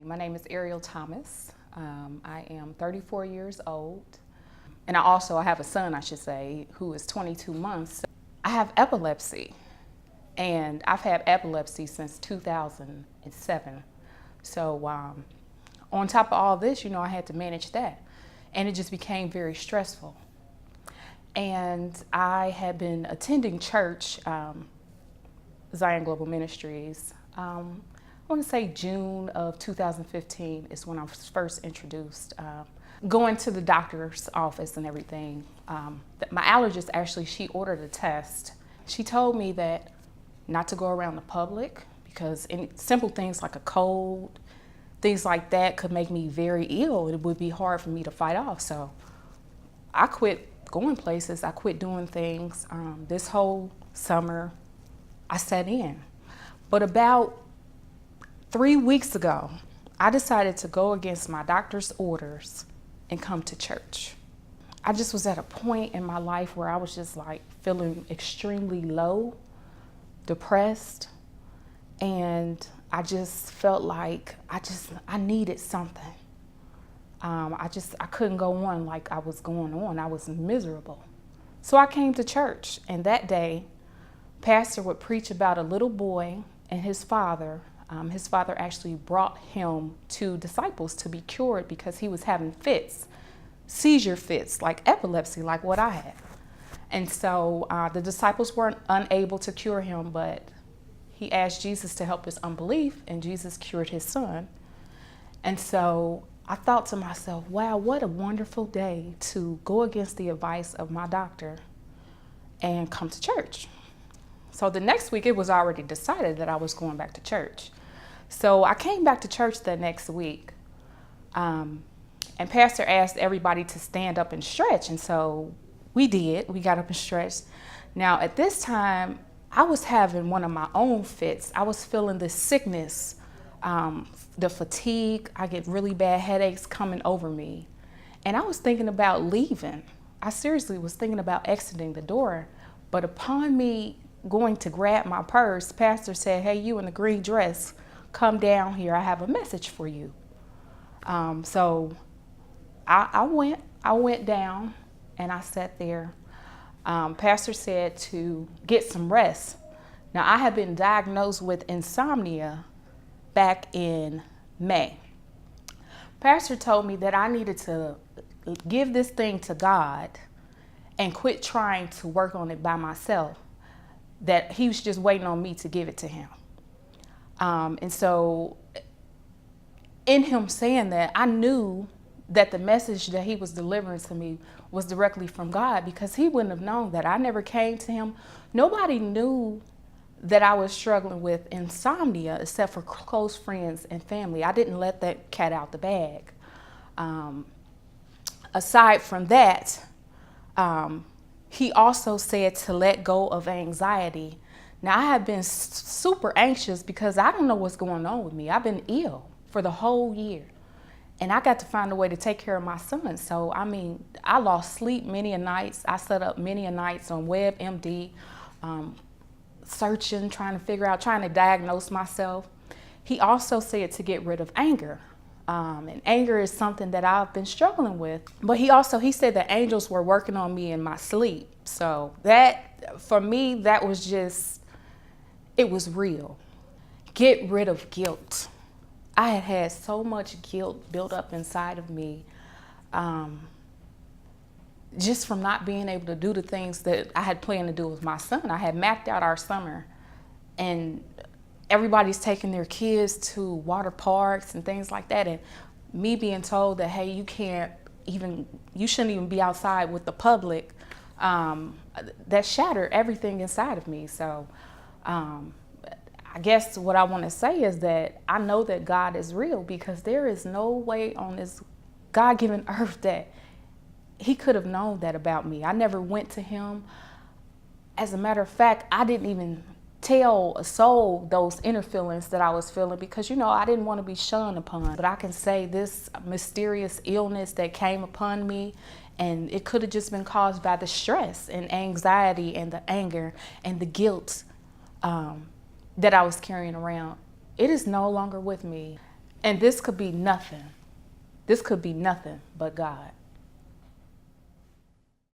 My name is Ariel Thomas. I am 34 years old. And I have a son, I should say, who is 22 months. I have epilepsy, and I've had epilepsy since 2007. So on top of all this, I had to manage that. And it just became very stressful. And I had been attending church, Zion Global Ministries. I want to say June of 2015 is when I was first introduced. Going to the doctor's office and everything, my allergist actually, she ordered a test. She told me that not to go around the public because simple things like a cold, things like that could make me very ill. It would be hard for me to fight off. So I quit going places. I quit doing things. This whole summer, I sat in. But about 3 weeks ago, I decided to go against my doctor's orders and come to church. I just was at a point in my life where I was just like feeling extremely low, depressed, and I just felt like I needed something. I couldn't go on like I was going on. I was miserable. So I came to church, and that day, pastor would preach about a little boy and his father. His father actually brought him to disciples to be cured because he was having fits, seizure fits, like epilepsy, like what I had. And so the disciples weren't unable to cure him, but he asked Jesus to help his unbelief, and Jesus cured his son. And so I thought to myself, wow, what a wonderful day to go against the advice of my doctor and come to church. So the next week, it was already decided that I was going back to church. So I came back to church the next week, and pastor asked everybody to stand up and stretch. And so we did. We got up and stretched. Now, at this time, I was having one of my own fits. I was feeling the sickness, the fatigue. I get really bad headaches coming over me. And I was thinking about leaving. I seriously was thinking about exiting the door. But upon me going to grab my purse, pastor said, "Hey, you in the green dress, come down here. I have a message for you." So I went down and I sat there. Pastor said to get some rest. Now, I had been diagnosed with insomnia back in May. Pastor told me that I needed to give this thing to God and quit trying to work on it by myself, that he was just waiting on me to give it to him. And so in him saying that, I knew that the message that he was delivering to me was directly from God, because he wouldn't have known that. I never came to him. Nobody knew that I was struggling with insomnia except for close friends and family. I didn't let that cat out the bag. Aside from that, he also said to let go of anxiety. Now, I have been super anxious because I don't know what's going on with me. I've been ill for the whole year, and I got to find a way to take care of my son. So, I lost sleep many a nights. I sat up many a nights on WebMD, searching, trying to diagnose myself. He also said to get rid of anger. And anger is something that I've been struggling with. But he said that angels were working on me in my sleep. So that, for me, that was just, it was real. Get rid of guilt. I had so much guilt built up inside of me, just from not being able to do the things that I had planned to do with my son. I had mapped out our summer, and everybody's taking their kids to water parks and things like that. And me being told that, hey, you shouldn't even be outside with the public, that shattered everything inside of me. So I guess what I want to say is that I know that God is real, because there is no way on this God-given earth that he could have known that about me. I never went to him. As a matter of fact, I didn't even tell a soul those inner feelings that I was feeling, because, I didn't want to be shunned upon. But I can say this mysterious illness that came upon me, and it could have just been caused by the stress and anxiety and the anger and the guilt that I was carrying around. It is no longer with me. And this could be nothing. This could be nothing but God.